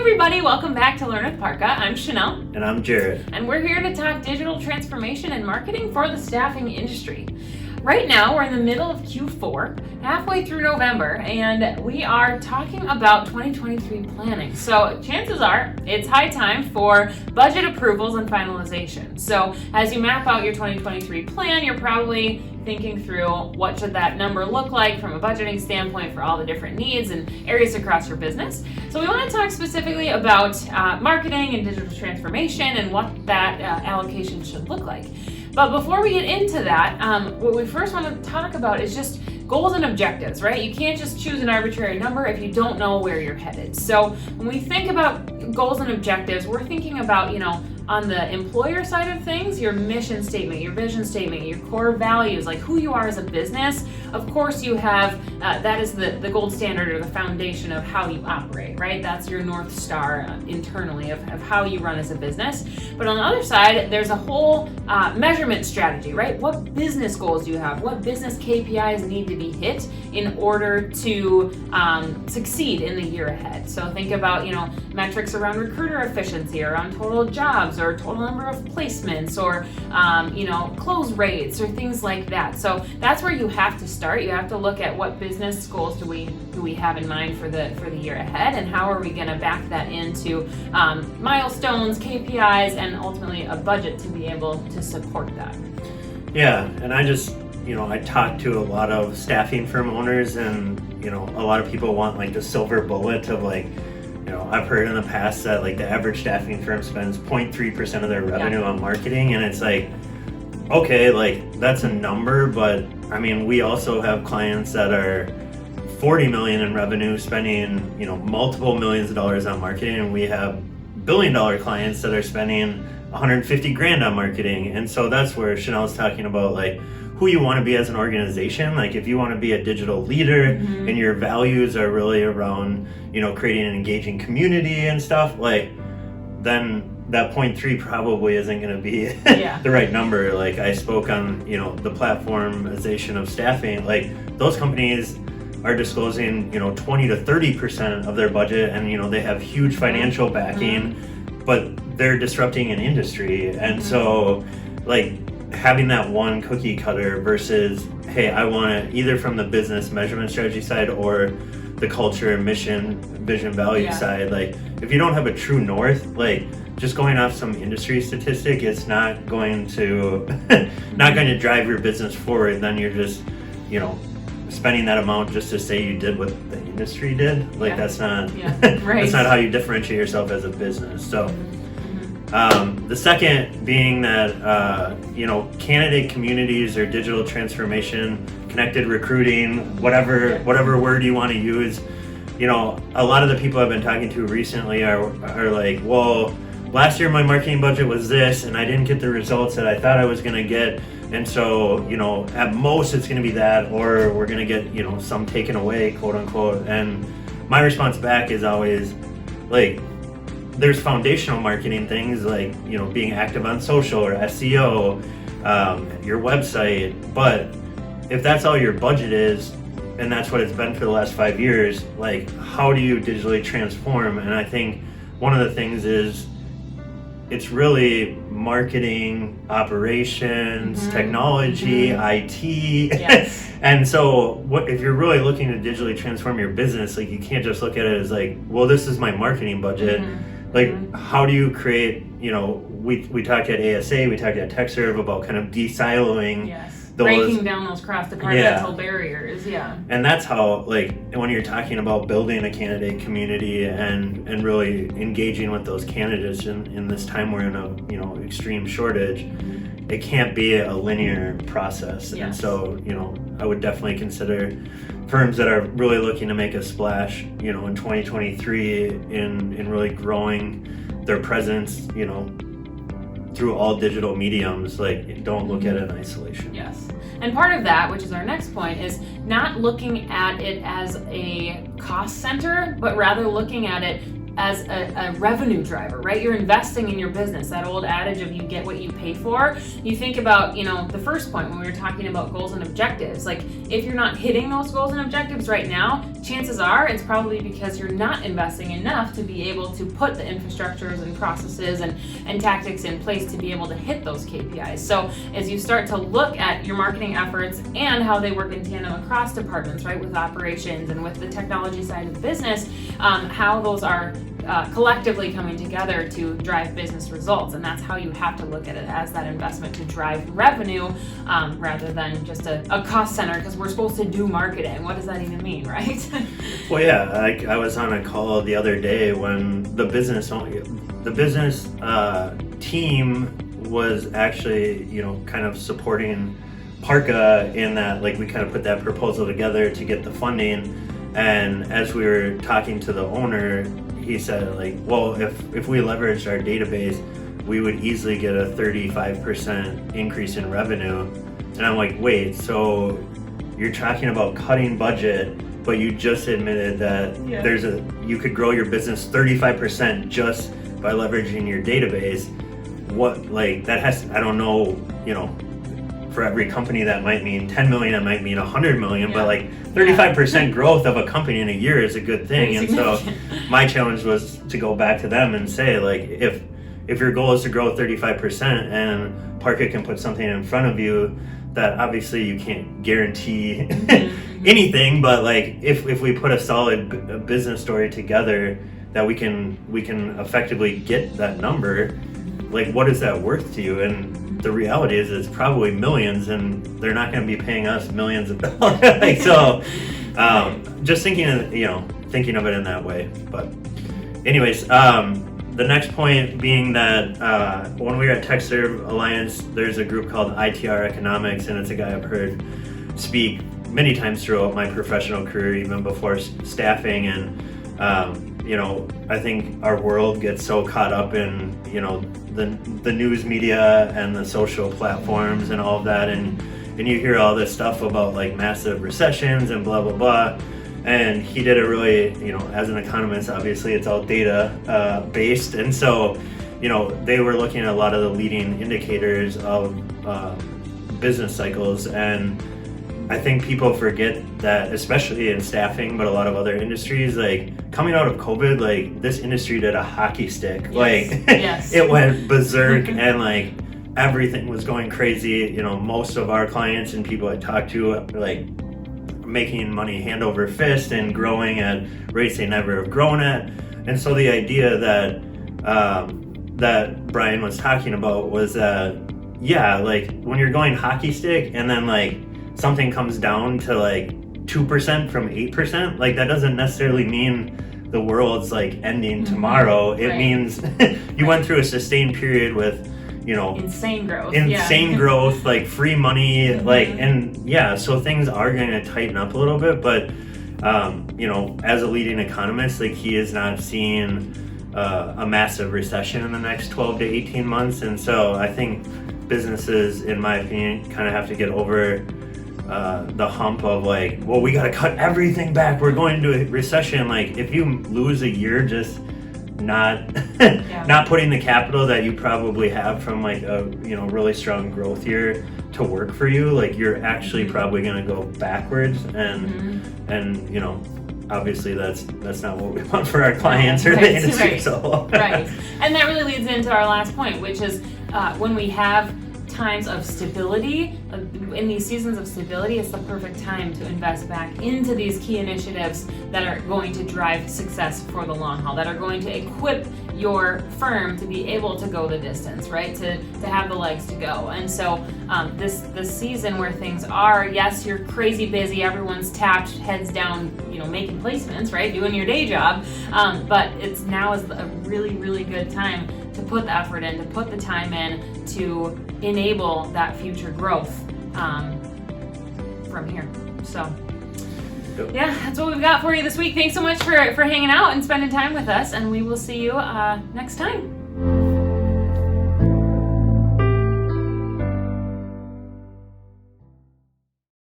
everybody, welcome back to Learn With Parqa. I'm Chanel. And I'm Jared. And we're here to talk digital transformation and marketing for the staffing industry. Right now, we're in the middle of Q4, halfway through November, and we are talking about 2023 planning. So chances are it's high time for budget approvals and finalization. So as you map out your 2023 plan, you're probably thinking through what should that number look like from a budgeting standpoint for all the different needs and areas across your business. So we want to talk specifically about marketing and digital transformation and what that allocation should look like. But before we get into that, what we first want to talk about is just goals and objectives, right? You can't just choose an arbitrary number if you don't know where you're headed. So when we think about goals and objectives, we're thinking about, on the employer side of things, your mission statement, your vision statement, your core values, like who you are as a business. Of course, you have, that is the gold standard or the foundation of how you operate, right? That's your North Star internally of how you run as a business. But on the other side, there's a whole measurement strategy, right? What business goals do you have? What business KPIs need to be hit in order to succeed in the year ahead? So think about, metrics around recruiter efficiency, around total jobs, or total number of placements, or close rates, or things like that. So that's where you have to start. You have to look at what business goals do we have in mind for the year ahead, and how are we going to back that into milestones, KPIs, and ultimately a budget to be able to support that. Yeah, and I just I talk to a lot of staffing firm owners, and a lot of people want like the silver bullet of like, I've heard in the past that like the average staffing firm spends 0.3% of their revenue on marketing, and it's like, okay, like that's a number, but I mean, we also have clients that are 40 million in revenue spending, multiple millions of dollars on marketing, and we have billion-dollar clients that are spending 150 grand on marketing. And so that's where Chanel's talking about like who you want to be as an organization. Like if you want to be a digital leader and your values are really around, creating an engaging community and stuff, like then that 0.3 probably isn't going to be the right number. Like I spoke on, the platformization of staffing, like those companies are disclosing, 20 to 30% of their budget, and, they have huge financial backing, but they're disrupting an industry. And so like having that one cookie cutter versus, hey, I want to either from the business measurement strategy side or the culture, mission, vision, value side, like if you don't have a true north, like just going off some industry statistic, it's not going to drive your business forward. Then you're just, spending that amount just to say you did what the industry did. Like that's not that's not how you differentiate yourself as a business. So the second being that candidate communities or digital transformation, connected recruiting, whatever word you want to use. A lot of the people I've been talking to recently are like, well, last year my marketing budget was this, and I didn't get the results that I thought I was going to get. And so, at most it's going to be that, or we're going to get, some taken away, quote unquote. And my response back is always like, there's foundational marketing things like, being active on social or SEO, your website. But if that's all your budget is, and that's what it's been for the last 5 years, like how do you digitally transform? And I think one of the things is it's really marketing, operations, technology, IT. Yes. And so what if you're really looking to digitally transform your business, like you can't just look at it as like, well, this is my marketing budget. Like how do you create, we talked at ASA, we talked at TechServe about kind of de-siloing breaking down those cross-departmental barriers, And that's how, like, when you're talking about building a candidate community and really engaging with those candidates in this time we're in a, extreme shortage, it can't be a linear process. And so, I would definitely consider firms that are really looking to make a splash, in 2023 in really growing their presence, through all digital mediums. Like don't look at it in isolation. Yes. And part of that, which is our next point, is not looking at it as a cost center, but rather looking at it as a revenue driver, right? You're investing in your business. That old adage of you get what you pay for. You think about, the first point when we were talking about goals and objectives. Like if you're not hitting those goals and objectives right now, chances are it's probably because you're not investing enough to be able to put the infrastructures and processes and tactics in place to be able to hit those KPIs. So as you start to look at your marketing efforts and how they work in tandem across departments, right, with operations and with the technology side of the business, how those are collectively coming together to drive business results. And that's how you have to look at it, as that investment to drive revenue rather than just a cost center, because we're supposed to do marketing. What does that even mean, right? Well, yeah, I was on a call the other day when the business team was actually, kind of supporting Parqa in that, like, we kind of put that proposal together to get the funding. And as we were talking to the owner, he said, like, well, if we leveraged our database, we would easily get a 35% increase in revenue. And I'm like, wait, so you're talking about cutting budget, but you just admitted that you could grow your business 35% just by leveraging your database. What, like, that has, I don't know, for every company that might mean 10 million, it might mean 100 million, but like 35% growth of a company in a year is a good thing. And so my challenge was to go back to them and say, like, if your goal is to grow 35% and Parqa can put something in front of you that obviously you can't guarantee anything, but like if we put a solid business story together that we can effectively get that number, like, what is that worth to you? And the reality is it's probably millions, and they're not going to be paying us millions of dollars. Like, so just thinking of it in that way. But anyways, the next point being that when we were at TechServe Alliance, there's a group called ITR Economics, and it's a guy I've heard speak many times throughout my professional career, even before staffing. And I think our world gets so caught up in the news media and the social platforms and all of that, and you hear all this stuff about like massive recessions and blah blah blah. And he did a really, as an economist, obviously it's all data based, and so they were looking at a lot of the leading indicators of business cycles. And I think people forget that, especially in staffing, but a lot of other industries, like coming out of COVID, like this industry did a hockey stick. Yes. Like Yes. It went berserk and like everything was going crazy. Most of our clients and people I talked to like making money hand over fist and growing at rates they never have grown at. And so the idea that that Brian was talking about was that, like when you're going hockey stick and then like something comes down to like 2% from 8%, like that doesn't necessarily mean the world's like ending tomorrow. It means you went through a sustained period with, insane growth, like free money, like, and so things are going to tighten up a little bit, but as a leading economist, like he is not seeing a massive recession in the next 12 to 18 months. And so I think businesses, in my opinion, kind of have to get over the hump of like, well, we got to cut everything back, we're going into a recession. Like if you lose a year just not putting the capital that you probably have from like a really strong growth year to work for you, like you're actually probably going to go backwards. And obviously that's not what we want for our clients or the industry. Right. So Right. And that really leads into our last point, which is when we have times of stability, in these seasons of stability, it's the perfect time to invest back into these key initiatives that are going to drive success for the long haul, that are going to equip your firm to be able to go the distance, right? To have the legs to go. And so this season where things are, yes, you're crazy busy, everyone's tapped, heads down, making placements, right? Doing your day job. But it's now is a really, really good time to put the effort in, to put the time in, to enable that future growth from here. So that's what we've got for you this week. Thanks so much for hanging out and spending time with us, and we will see you next time.